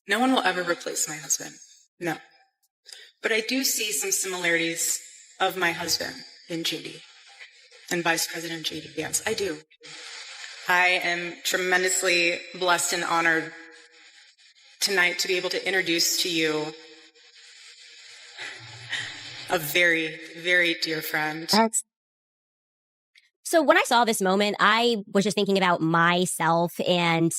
No one will ever replace my husband. No. But I do see some similarities of my husband in JD and Vice President JD Vance. I do. I am tremendously blessed and honored tonight to be able to introduce to you a very, very dear friend. So when I saw this moment, I was just thinking about myself and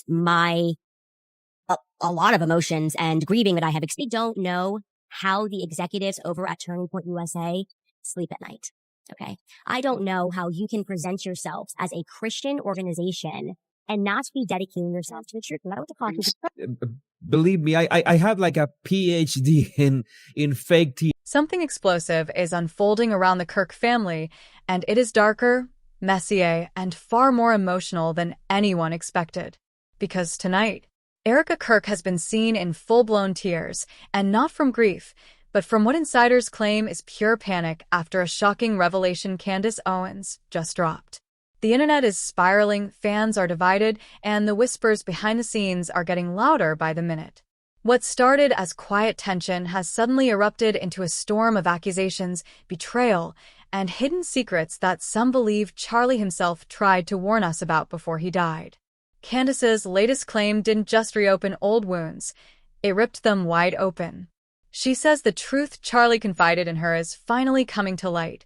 a lot of emotions and grieving that I have experienced. I don't know how the executives over at Turning Point USA sleep at night. Okay. I don't know how you can present yourselves as a Christian organization and not be dedicating yourself to the truth. No matter what the cost is. Believe me, I have like a PhD in fake tea. Something explosive is unfolding around the Kirk family, and it is darker, messier, and far more emotional than anyone expected. Because tonight, Erika Kirk has been seen in full-blown tears, and not from grief, but from what insiders claim is pure panic after a shocking revelation Candace Owens just dropped. The internet is spiraling, fans are divided, and the whispers behind the scenes are getting louder by the minute. What started as quiet tension has suddenly erupted into a storm of accusations, betrayal, and hidden secrets that some believe Charlie himself tried to warn us about before he died. Candace's latest claim didn't just reopen old wounds, it ripped them wide open. She says the truth Charlie confided in her is finally coming to light,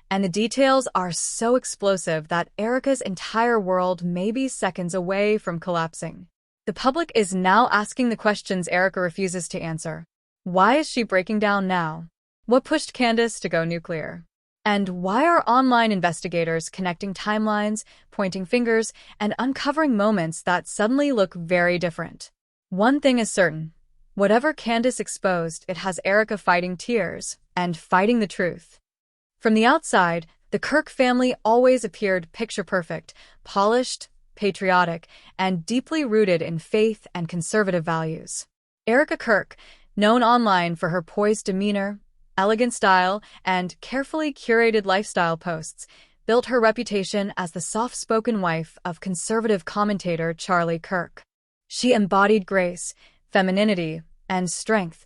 and the details are so explosive that Erika's entire world may be seconds away from collapsing. The public is now asking the questions Erika refuses to answer. Why is she breaking down now? What pushed Candace to go nuclear? And why are online investigators connecting timelines, pointing fingers, and uncovering moments that suddenly look very different? One thing is certain. Whatever Candace exposed, it has Erika fighting tears and fighting the truth. From the outside, the Kirk family always appeared picture-perfect, polished, patriotic, and deeply rooted in faith and conservative values. Erika Kirk, known online for her poised demeanor, elegant style, and carefully curated lifestyle posts, built her reputation as the soft-spoken wife of conservative commentator Charlie Kirk. She embodied grace, femininity, and strength,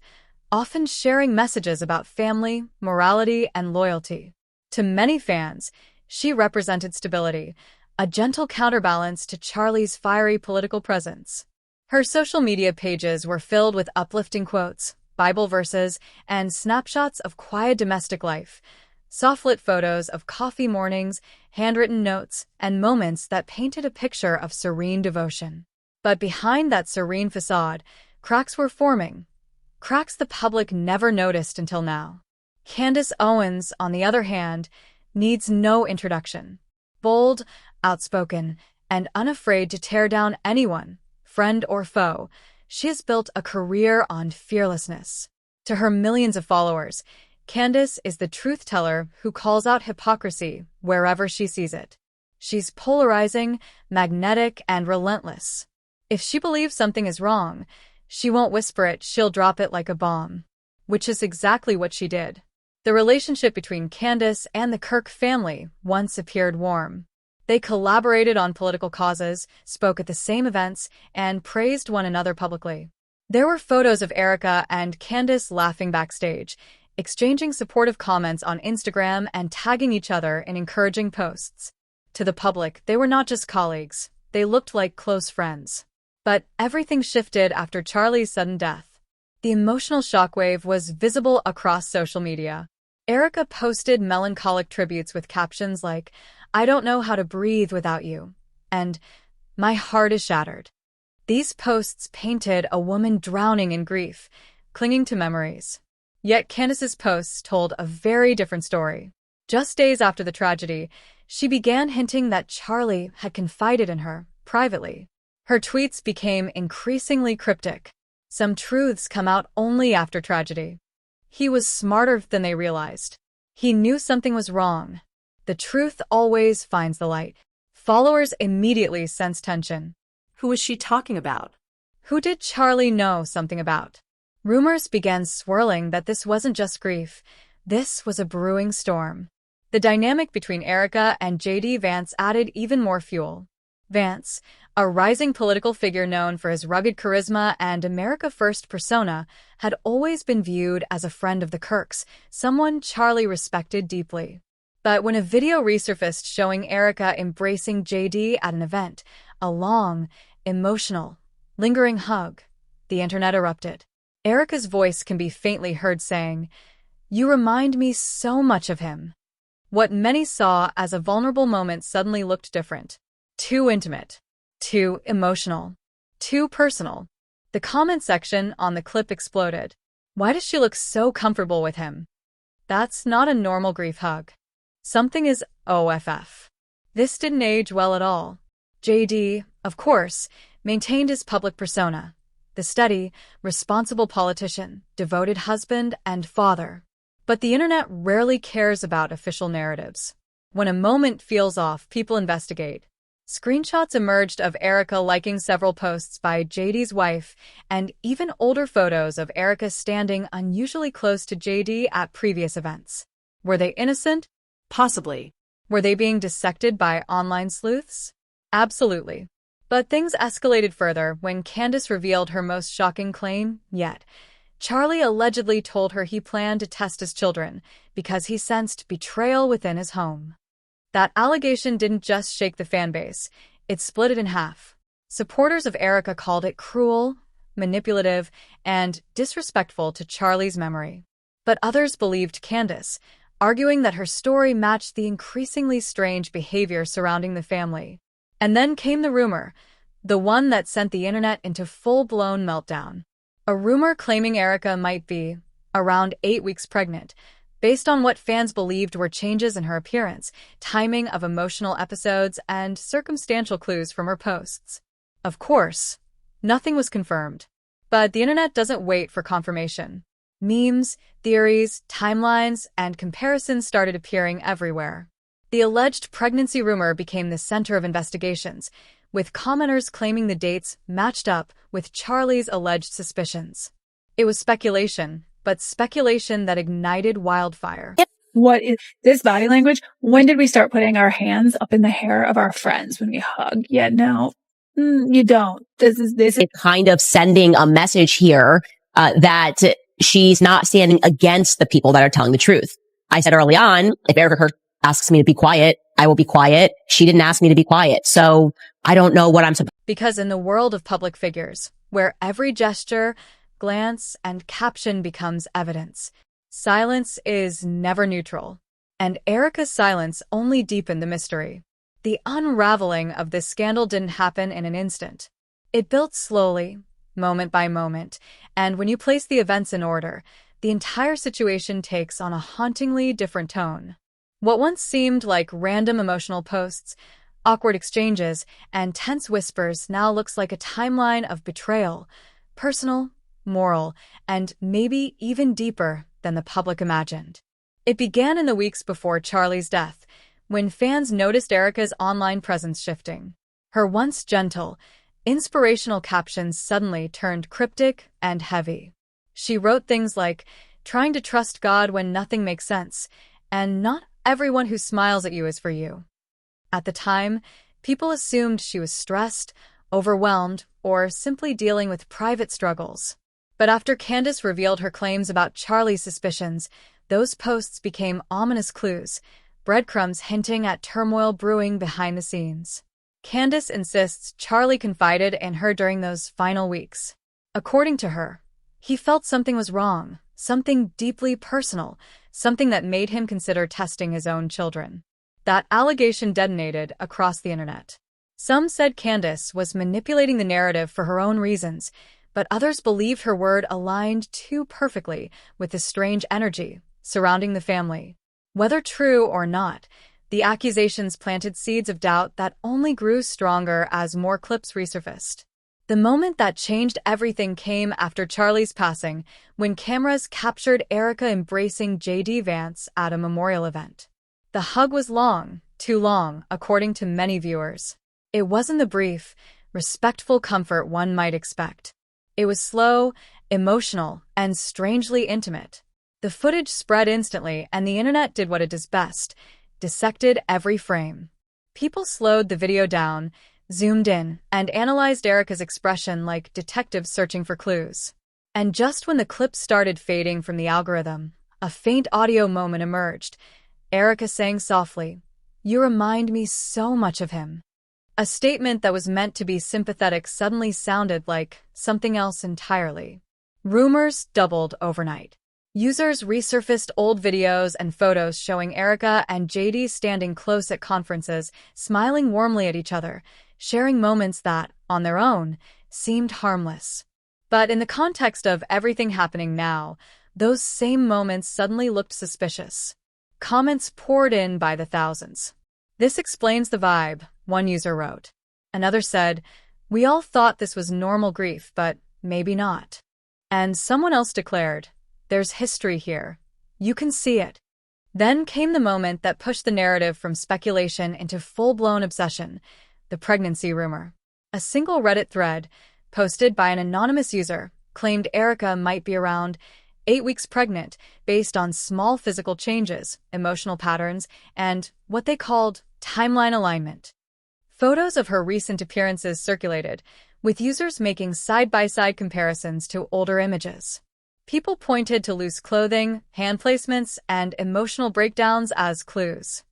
often sharing messages about family, morality, and loyalty. To many fans, she represented stability, a gentle counterbalance to Charlie's fiery political presence. Her social media pages were filled with uplifting quotes, Bible verses, and snapshots of quiet domestic life, soft-lit photos of coffee mornings, handwritten notes, and moments that painted a picture of serene devotion. But behind that serene facade, cracks were forming. Cracks the public never noticed until now. Candace Owens, on the other hand, needs no introduction. Bold, outspoken, and unafraid to tear down anyone, friend or foe, she has built a career on fearlessness. To her millions of followers, Candace is the truth teller who calls out hypocrisy wherever she sees it. She's polarizing, magnetic, and relentless. If she believes something is wrong, she won't whisper it, she'll drop it like a bomb. Which is exactly what she did. The relationship between Candace and the Kirk family once appeared warm. They collaborated on political causes, spoke at the same events, and praised one another publicly. There were photos of Erika and Candace laughing backstage, exchanging supportive comments on Instagram and tagging each other in encouraging posts. To the public, they were not just colleagues, they looked like close friends. But everything shifted after Charlie's sudden death. The emotional shockwave was visible across social media. Erika posted melancholic tributes with captions like, "I don't know how to breathe without you," and "My heart is shattered." These posts painted a woman drowning in grief, clinging to memories. Yet Candace's posts told a very different story. Just days after the tragedy, she began hinting that Charlie had confided in her, privately. Her tweets became increasingly cryptic. Some truths come out only after tragedy. He was smarter than they realized. He knew something was wrong. The truth always finds the light. Followers immediately sensed tension. Who was she talking about? Who did Charlie know something about? Rumors began swirling that this wasn't just grief. This was a brewing storm. The dynamic between Erika and JD Vance added even more fuel. Vance, a rising political figure known for his rugged charisma and America First persona, had always been viewed as a friend of the Kirks, someone Charlie respected deeply. But when a video resurfaced showing Erika embracing JD at an event, a long, emotional, lingering hug, the internet erupted. Erika's voice can be faintly heard saying, "You remind me so much of him." What many saw as a vulnerable moment suddenly looked different. Too intimate. Too emotional. Too personal. The comment section on the clip exploded. Why does she look so comfortable with him? That's not a normal grief hug. Something is OFF. This didn't age well at all. JD, of course, maintained his public persona. The steady, responsible politician, devoted husband and father. But the internet rarely cares about official narratives. When a moment feels off, people investigate. Screenshots emerged of Erika liking several posts by JD's wife, and even older photos of Erika standing unusually close to JD at previous events. Were they innocent? Possibly. Were they being dissected by online sleuths? Absolutely. But things escalated further when Candace revealed her most shocking claim yet. Charlie allegedly told her he planned to test his children because he sensed betrayal within his home. That allegation didn't just shake the fanbase, it split it in half. Supporters of Erika called it cruel, manipulative, and disrespectful to Charlie's memory. But others believed Candace, arguing that her story matched the increasingly strange behavior surrounding the family. And then came the rumor, the one that sent the internet into full-blown meltdown. A rumor claiming Erika might be around 8 weeks pregnant, based on what fans believed were changes in her appearance, timing of emotional episodes, and circumstantial clues from her posts. Of course, nothing was confirmed. But the internet doesn't wait for confirmation. Memes, theories, timelines, and comparisons started appearing everywhere. The alleged pregnancy rumor became the center of investigations, with commenters claiming the dates matched up with Charlie's alleged suspicions. It was speculation, but speculation that ignited wildfire. What is this body language? When did we start putting our hands up in the hair of our friends when we hug? Yeah, no, you don't. This is It's kind of sending a message here that she's not standing against the people that are telling the truth. I said early on, if Erika Kirk asks me to be quiet, I will be quiet. She didn't ask me to be quiet. So I don't know what I'm supposed to. Because in the world of public figures, where every gesture, glance, and caption becomes evidence, silence is never neutral. And Erika's silence only deepened the mystery. The unraveling of this scandal didn't happen in an instant. It built slowly, moment by moment, and when you place the events in order, the entire situation takes on a hauntingly different tone. What once seemed like random emotional posts, awkward exchanges, and tense whispers now looks like a timeline of betrayal, personal, moral, and maybe even deeper than the public imagined. It began in the weeks before Charlie's death, when fans noticed Erika's online presence shifting. Her once gentle, inspirational captions suddenly turned cryptic and heavy. She wrote things like, "Trying to trust God when nothing makes sense," and "Not everyone who smiles at you is for you." At the time, people assumed she was stressed, overwhelmed, or simply dealing with private struggles. But after Candace revealed her claims about Charlie's suspicions, those posts became ominous clues, breadcrumbs hinting at turmoil brewing behind the scenes. Candace insists Charlie confided in her during those final weeks. According to her, he felt something was wrong, something deeply personal, something that made him consider testing his own children. That allegation detonated across the internet. Some said Candace was manipulating the narrative for her own reasons, but others believed her word aligned too perfectly with the strange energy surrounding the family. Whether true or not, the accusations planted seeds of doubt that only grew stronger as more clips resurfaced. The moment that changed everything came after Charlie's passing, when cameras captured Erika embracing JD Vance at a memorial event. The hug was long, too long, according to many viewers. It wasn't the brief, respectful comfort one might expect. It was slow, emotional, and strangely intimate. The footage spread instantly, and the internet did what it does best, dissected every frame. People slowed the video down, zoomed in, and analyzed Erika's expression like detectives searching for clues. And just when the clip started fading from the algorithm, a faint audio moment emerged. Erika sang softly, "You remind me so much of him." A statement that was meant to be sympathetic suddenly sounded like something else entirely. Rumors doubled overnight. Users resurfaced old videos and photos showing Erika and JD standing close at conferences, smiling warmly at each other, sharing moments that, on their own, seemed harmless. But in the context of everything happening now, those same moments suddenly looked suspicious. Comments poured in by the thousands. "This explains the vibe," one user wrote. Another said, "We all thought this was normal grief, but maybe not." And someone else declared, "There's history here. You can see it." Then came the moment that pushed the narrative from speculation into full-blown obsession, the pregnancy rumor. A single Reddit thread, posted by an anonymous user, claimed Erika might be around 8 weeks pregnant based on small physical changes, emotional patterns, and what they called timeline alignment. Photos of her recent appearances circulated, with users making side-by-side comparisons to older images. People pointed to loose clothing, hand placements, and emotional breakdowns as clues.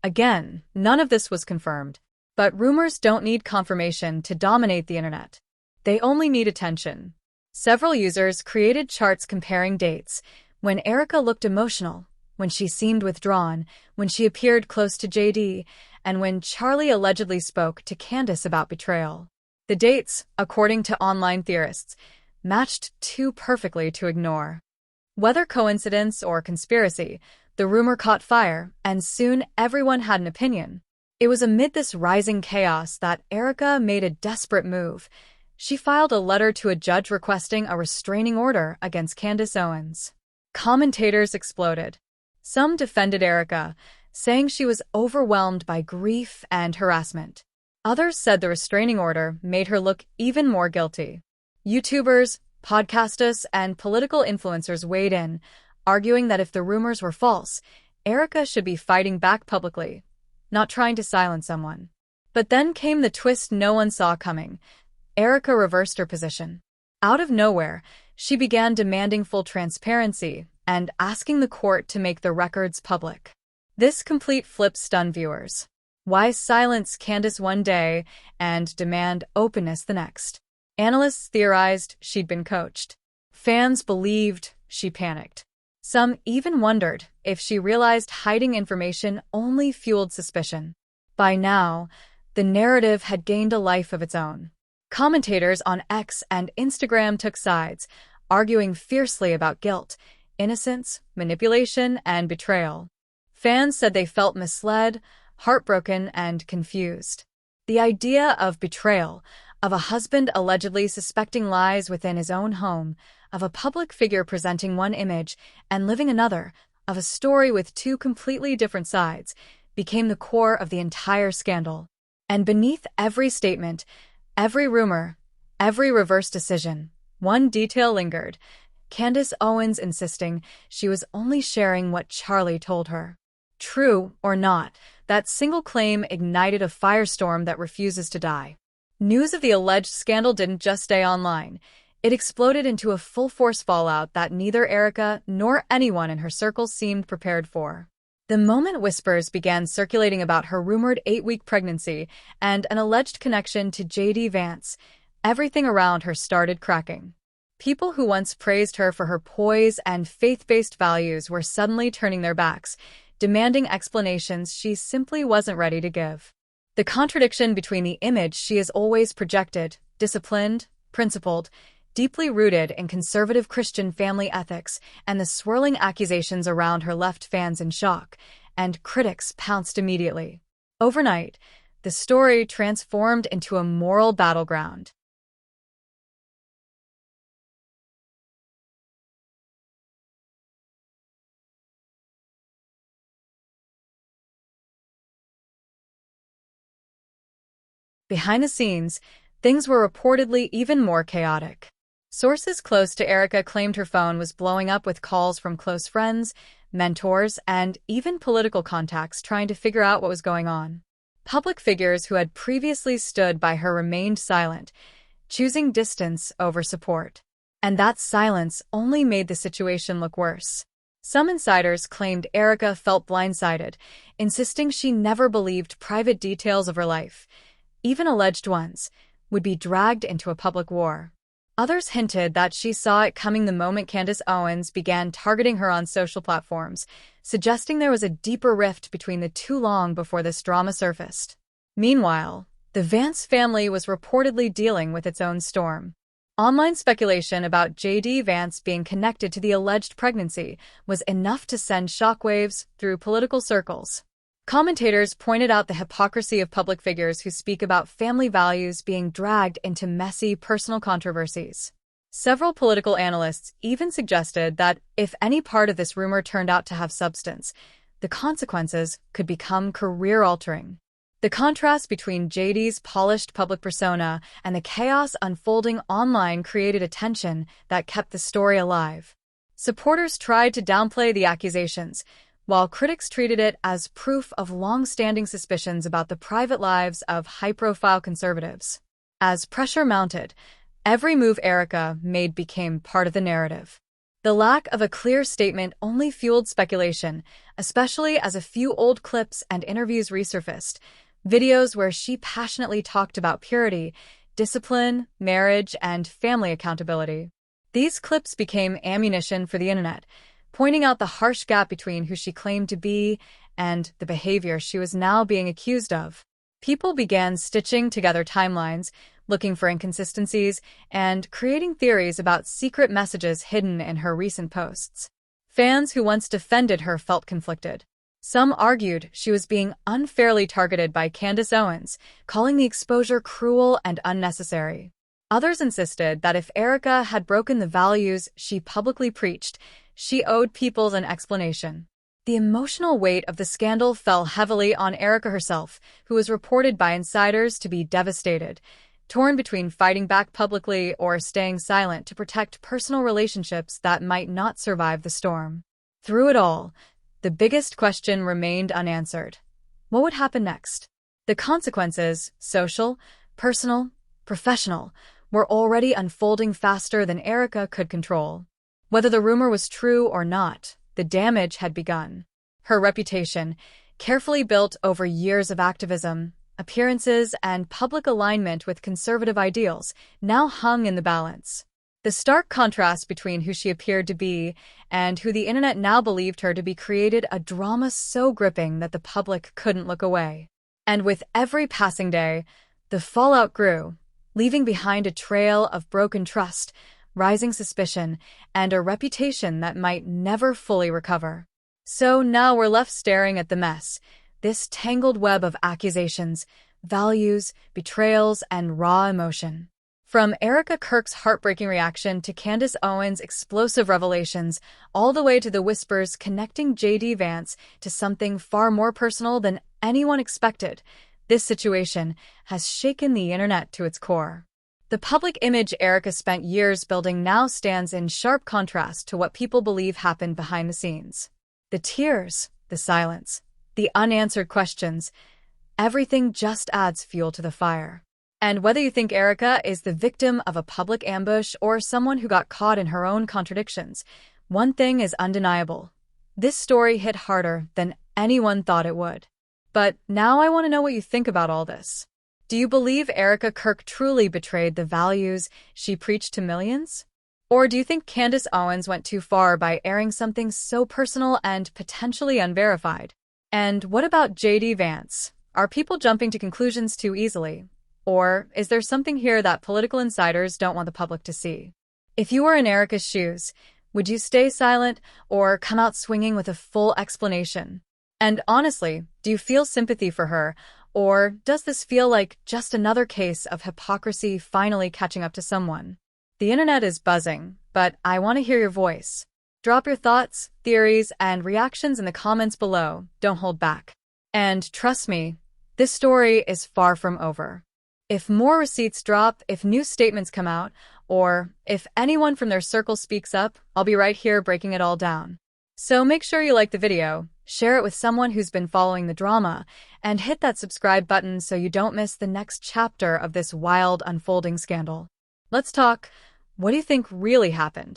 Again, none of this was confirmed, but rumors don't need confirmation to dominate the internet. They only need attention. Several users created charts comparing dates, when Erika looked emotional, when she seemed withdrawn, when she appeared close to JD, and when Charlie allegedly spoke to Candace about betrayal. The dates, according to online theorists, matched too perfectly to ignore. Whether coincidence or conspiracy, the rumor caught fire, and soon everyone had an opinion. It was amid this rising chaos that Erika made a desperate move. She filed a letter to a judge requesting a restraining order against Candace Owens. Commentators exploded. Some defended Erika, saying she was overwhelmed by grief and harassment. Others said the restraining order made her look even more guilty. YouTubers, podcasters, and political influencers weighed in, arguing that if the rumors were false, Erika should be fighting back publicly, not trying to silence someone. But then came the twist no one saw coming. Erika reversed her position. Out of nowhere, she began demanding full transparency and asking the court to make the records public. This complete flip stunned viewers. Why silence Candace one day and demand openness the next? Analysts theorized she'd been coached. Fans believed she panicked. Some even wondered if she realized hiding information only fueled suspicion. By now, the narrative had gained a life of its own. Commentators on X and Instagram took sides, arguing fiercely about guilt, innocence, manipulation, and betrayal. Fans said they felt misled, heartbroken, and confused. The idea of betrayal, of a husband allegedly suspecting lies within his own home, of a public figure presenting one image and living another, of a story with two completely different sides, became the core of the entire scandal. And beneath every statement, every rumor, every reverse decision, one detail lingered: Candace Owens insisting she was only sharing what Charlie told her. True or not, that single claim ignited a firestorm that refuses to die. News of the alleged scandal didn't just stay online. It exploded into a full-force fallout that neither Erika nor anyone in her circle seemed prepared for. The moment whispers began circulating about her rumored 8-week pregnancy and an alleged connection to JD Vance, everything around her started cracking. People who once praised her for her poise and faith-based values were suddenly turning their backs, demanding explanations she simply wasn't ready to give. The contradiction between the image she has always projected, disciplined, principled, deeply rooted in conservative Christian family ethics, and the swirling accusations around her left fans in shock, and critics pounced immediately. Overnight, the story transformed into a moral battleground. Behind the scenes, things were reportedly even more chaotic. Sources close to Erika claimed her phone was blowing up with calls from close friends, mentors, and even political contacts trying to figure out what was going on. Public figures who had previously stood by her remained silent, choosing distance over support. And that silence only made the situation look worse. Some insiders claimed Erika felt blindsided, insisting she never believed private details of her life, even alleged ones, would be dragged into a public war. Others hinted that she saw it coming the moment Candace Owens began targeting her on social platforms, suggesting there was a deeper rift between the two long before this drama surfaced. Meanwhile, the Vance family was reportedly dealing with its own storm. Online speculation about J.D. Vance being connected to the alleged pregnancy was enough to send shockwaves through political circles. Commentators pointed out the hypocrisy of public figures who speak about family values being dragged into messy personal controversies. Several political analysts even suggested that if any part of this rumor turned out to have substance, the consequences could become career-altering. The contrast between JD's polished public persona and the chaos unfolding online created a tension that kept the story alive. Supporters tried to downplay the accusations, while critics treated it as proof of long-standing suspicions about the private lives of high-profile conservatives. As pressure mounted, every move Erika made became part of the narrative. The lack of a clear statement only fueled speculation, especially as a few old clips and interviews resurfaced, videos where she passionately talked about purity, discipline, marriage, and family accountability. These clips became ammunition for the internet, pointing out the harsh gap between who she claimed to be and the behavior she was now being accused of. People began stitching together timelines, looking for inconsistencies, and creating theories about secret messages hidden in her recent posts. Fans who once defended her felt conflicted. Some argued she was being unfairly targeted by Candace Owens, calling the exposure cruel and unnecessary. Others insisted that if Erika had broken the values she publicly preached, she owed people an explanation. The emotional weight of the scandal fell heavily on Erika herself, who was reported by insiders to be devastated, torn between fighting back publicly or staying silent to protect personal relationships that might not survive the storm. Through it all, the biggest question remained unanswered. What would happen next? The consequences, social, personal, professional, were already unfolding faster than Erika could control. Whether the rumor was true or not, the damage had begun. Her reputation, carefully built over years of activism, appearances, and public alignment with conservative ideals, now hung in the balance. The stark contrast between who she appeared to be and who the internet now believed her to be created a drama so gripping that the public couldn't look away. And with every passing day, the fallout grew, leaving behind a trail of broken trust, rising suspicion, and a reputation that might never fully recover. So now we're left staring at the mess, this tangled web of accusations, values, betrayals, and raw emotion. From Erika Kirk's heartbreaking reaction to Candace Owens' explosive revelations, all the way to the whispers connecting J.D. Vance to something far more personal than anyone expected, this situation has shaken the internet to its core. The public image Erika spent years building now stands in sharp contrast to what people believe happened behind the scenes. The tears, the silence, the unanswered questions, everything just adds fuel to the fire. And whether you think Erika is the victim of a public ambush or someone who got caught in her own contradictions, one thing is undeniable. This story hit harder than anyone thought it would. But now I want to know what you think about all this. Do you believe Erika Kirk truly betrayed the values she preached to millions? Or do you think Candace Owens went too far by airing something so personal and potentially unverified? And what about J.D. Vance? Are people jumping to conclusions too easily? Or is there something here that political insiders don't want the public to see? If you were in Erika's shoes, would you stay silent or come out swinging with a full explanation? And honestly, do you feel sympathy for her, or does this feel like just another case of hypocrisy finally catching up to someone? The internet is buzzing, but I want to hear your voice. Drop your thoughts, theories, and reactions in the comments below. Don't hold back. And trust me, this story is far from over. If more receipts drop, if new statements come out, or if anyone from their circle speaks up, I'll be right here breaking it all down. So make sure you like the video, share it with someone who's been following the drama, and hit that subscribe button so you don't miss the next chapter of this wild unfolding scandal. Let's talk. What do you think really happened?